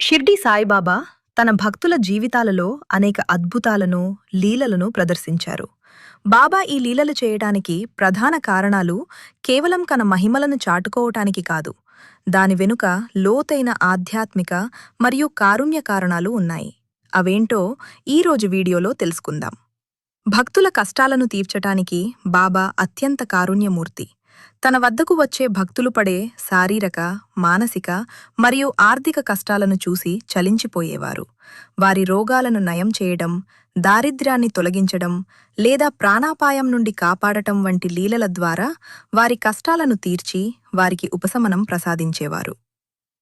షిర్డీ సాయిబాబా తన భక్తుల జీవితాలలో అనేక అద్భుతాలను, లీలలను ప్రదర్శించారు. బాబా ఈ లీలలు చేయటానికి ప్రధాన కారణాలు కేవలం తన మహిమలను చాటుకోవటానికి కాదు, దాని వెనుక లోతైన ఆధ్యాత్మిక మరియు కారుణ్య కారణాలు ఉన్నాయి. అవేంటో ఈరోజు వీడియోలో తెలుసుకుందాం. భక్తుల కష్టాలను తీర్చటానికి బాబా అత్యంత కారుణ్యమూర్తి. తన వద్దకు వచ్చే భక్తులు పడే శారీరక, మానసిక మరియు ఆర్థిక కష్టాలను చూసి చలించిపోయేవారు. వారి రోగాలను నయం చేయడం, దారిద్ర్యాన్ని తొలగించడం లేదా ప్రాణాపాయం నుండి కాపాడటం వంటి లీలల ద్వారా వారి కష్టాలను తీర్చి వారికి ఉపశమనం ప్రసాదించేవారు.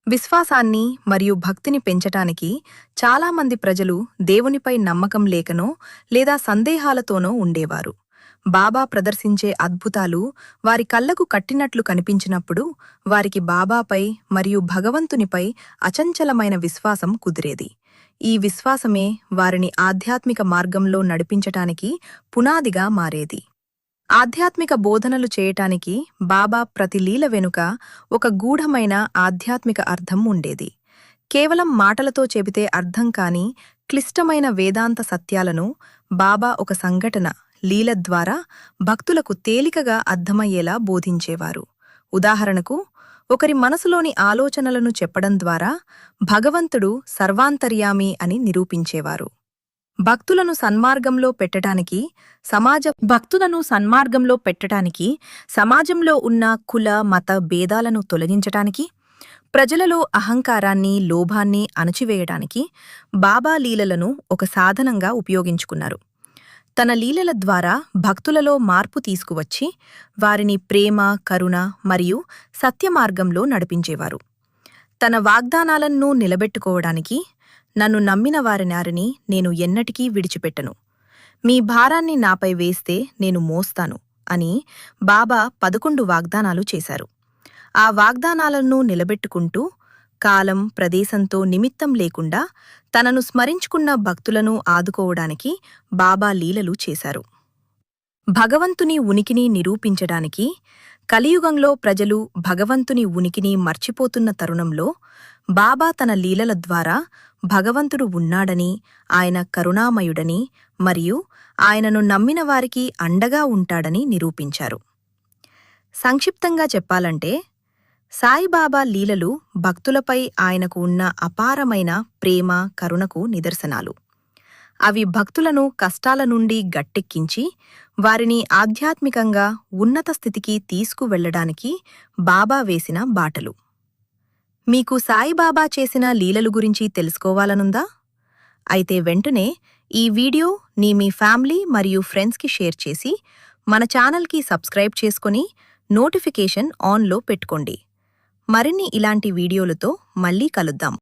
విశ్వాసాన్ని మరియు భక్తిని పెంచటానికి చాలామంది ప్రజలు దేవునిపై నమ్మకం లేకనో లేదా సందేహాలతోనో ఉండేవారు. బాబా ప్రదర్శించే అద్భుతాలు వారి కళ్లకు కట్టినట్లు కనిపించినప్పుడు వారికి బాబాపై మరియు భగవంతునిపై అచంచలమైన విశ్వాసం కుదిరేది. ఈ విశ్వాసమే వారిని ఆధ్యాత్మిక మార్గంలో నడిపించటానికి పునాదిగా మారేది. ఆధ్యాత్మిక బోధనలు చేయటానికి బాబా ప్రతి లీల వెనుక ఒక గూఢమైన ఆధ్యాత్మిక అర్థం ఉండేది. కేవలం మాటలతో చెబితే అర్థం కాని క్లిష్టమైన వేదాంత సత్యాలను బాబా ఒక సంఘటన, లీల ద్వారా భక్తులకు తేలికగా అర్థమయ్యేలా బోధించేవారు. ఉదాహరణకు, ఒకరి మనసులోని ఆలోచనలను చెప్పడం ద్వారా భగవంతుడు సర్వాంతర్యామి అని నిరూపించేవారు. భక్తులను సన్మార్గంలో పెట్టటానికి సమాజంలో ఉన్న కుల, మత భేదాలను తొలగించటానికి, ప్రజలలో అహంకారాన్ని, లోభాన్ని అణచివేయడానికి బాబా లీలలను ఒక సాధనంగా ఉపయోగించుకున్నారు. తన లీలల ద్వారా భక్తులలో మార్పు తీసుకువచ్చి వారిని ప్రేమ, కరుణ మరియు సత్యమార్గంలో నడిపించేవారు. తన వాగ్దానాలను నిలబెట్టుకోవడానికి, నన్ను నమ్మిన వారిని నేను ఎన్నటికీ విడిచిపెట్టను, మీ భారాన్ని నాపై వేస్తే నేను మోస్తాను అని బాబా 11 వాగ్దానాలు చేశారు. ఆ వాగ్దానాలను నిలబెట్టుకుంటూ కాలం, ప్రదేశంతో నిమిత్తం లేకుండా తనను స్మరించుకున్న భక్తులను ఆదుకోవడానికి బాబా లీలలు చేశారు. భగవంతుని ఉనికిని నిరూపించడానికి కలియుగంలో ప్రజలు భగవంతుని ఉనికిని మర్చిపోతున్న తరుణంలో బాబా తన లీలల ద్వారా భగవంతుడు ఉన్నాడని, ఆయన కరుణామయుడని మరియు ఆయనను నమ్మిన వారికి అండగా ఉంటాడని నిరూపించారు. సంక్షిప్తంగా చెప్పాలంటే, సాయిబాబా లీలలు భక్తులపై ఆయనకు ఉన్న అపారమైన ప్రేమ, కరుణకు నిదర్శనాలు. అవి భక్తులను కష్టాల నుండి గట్టెక్కించి వారిని ఆధ్యాత్మికంగా ఉన్నత స్థితికి తీసుకువెళ్లడానికి బాబా వేసిన బాటలు. మీకు సాయిబాబా చేసిన లీలలు గురించి తెలుసుకోవాలనుందా? అయితే వెంటనే ఈ వీడియో మీ ఫ్యామిలీ మరియు ఫ్రెండ్స్కి షేర్ చేసి మన ఛానల్కి సబ్స్క్రైబ్ చేసుకుని నోటిఫికేషన్ ఆన్లో పెట్టుకోండి. మరిన్ని ఇలాంటి వీడియోలతో మళ్ళీ కలుద్దాం.